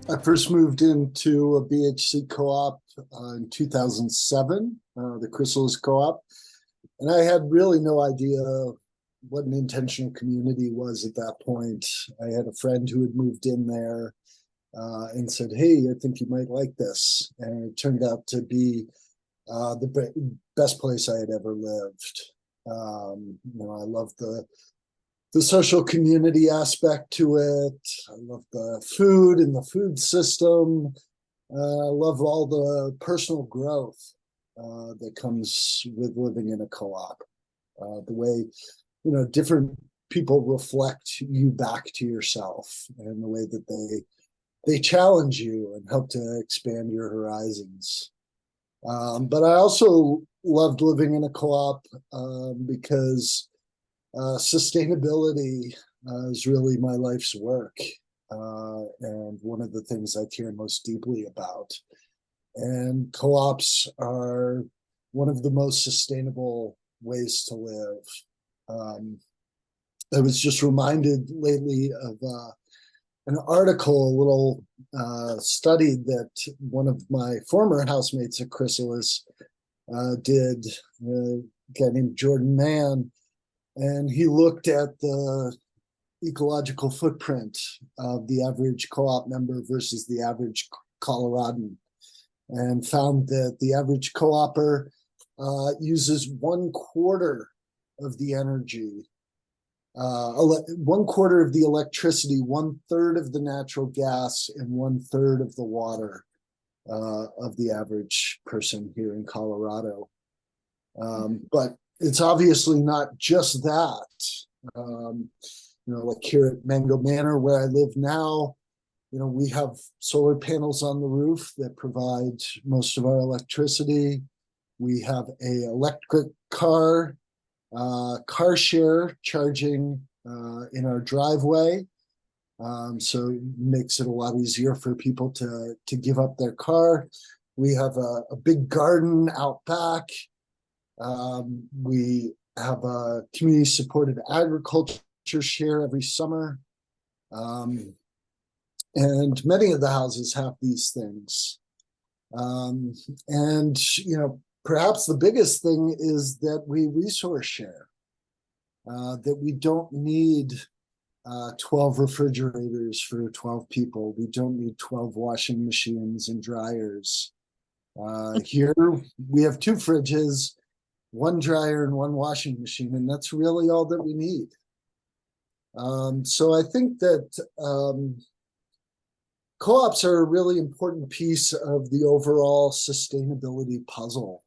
I first moved into a BHC co-op in 2007, the Chrysalis Co-op, and I had really no idea what an intentional community was at that point. I had a friend who had moved in there and said, "Hey, I think you might like this," and it turned out to be the best place I had ever lived. I love the social community aspect to it. I love the food and the food system. I love all the personal growth that comes with living in a co-op. The way, different people reflect you back to yourself, and the way that they challenge you and help to expand your horizons. But I also loved living in a co-op because sustainability is really my life's work, and one of the things I care most deeply about. And co-ops are one of the most sustainable ways to live. I was just reminded lately of an article, a little study that one of my former housemates at Chrysalis did, a guy named Jordan Mann, and he looked at the ecological footprint of the average co-op member versus the average Coloradan, and found that the average co-opper uses 1/4 of the energy, 1/4 of the electricity, 1/3 of the natural gas, and 1/3 of the water of the average person here in Colorado. But it's obviously not just that. Like here at Mango Manor, where I live now, we have solar panels on the roof that provide most of our electricity. We have a electric car share charging in our driveway. So it makes it a lot easier for people to give up their car. We have a big garden out back. We have a community supported agriculture share every summer. And many of the houses have these things. And perhaps the biggest thing is that we resource share, that we don't need 12 refrigerators for 12 people. We don't need 12 washing machines and dryers. Here we have 2 fridges, 1 dryer, and 1 washing machine, and that's really all that we need. So I think that co-ops are a really important piece of the overall sustainability puzzle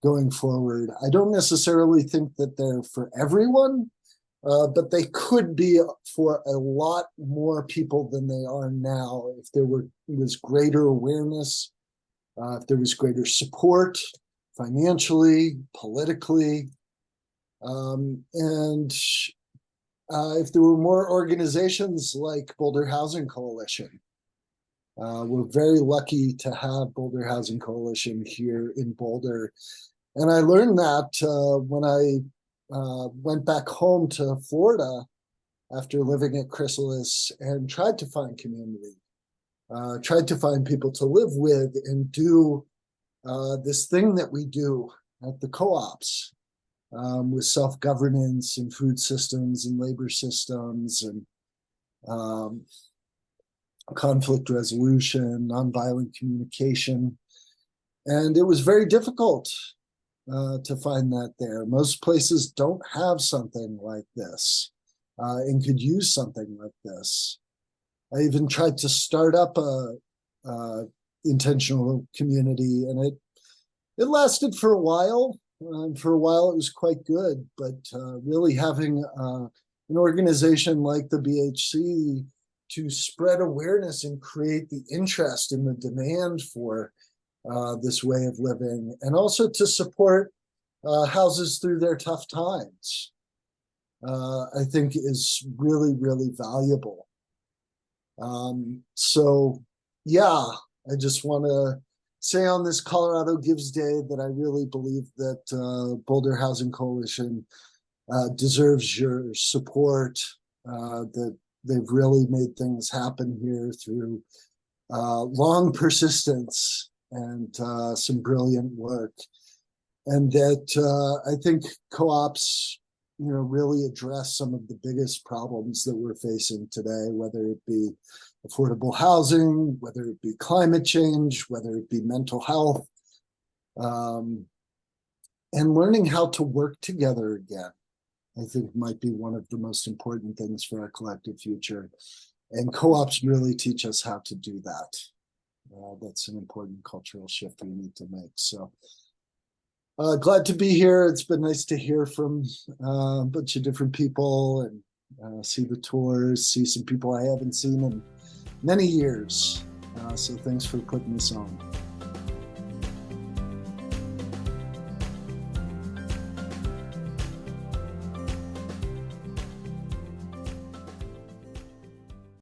going forward. I don't necessarily think that they're for everyone, but they could be for a lot more people than they are now if there was greater awareness, if there was greater support financially, politically, and if there were more organizations like Boulder Housing Coalition. We're very lucky to have Boulder Housing Coalition here in Boulder. And I learned that when I went back home to Florida after living at Chrysalis and tried to find community, tried to find people to live with and do this thing that we do at the co-ops. With self-governance and food systems and labor systems and conflict resolution, nonviolent communication. And it was very difficult to find that there. Most places don't have something like this and could use something like this. I even tried to start up a intentional community, and it lasted for a while. For a while, it was quite good, but really having an organization like the BHC to spread awareness and create the interest and the demand for this way of living, and also to support houses through their tough times, I think is really, really valuable. So, yeah, I just want to say on this Colorado Gives Day that I really believe that Boulder Housing Coalition deserves your support, that they've really made things happen here through long persistence and some brilliant work. And that I think co-ops, really address some of the biggest problems that we're facing today, whether it be affordable housing, whether it be climate change, whether it be mental health, and learning how to work together again, I think might be one of the most important things for our collective future. And co-ops really teach us how to do that. That's an important cultural shift we need to make. So glad to be here. It's been nice to hear from a bunch of different people and see the tours, see some people I haven't seen in many years. So thanks for putting this on.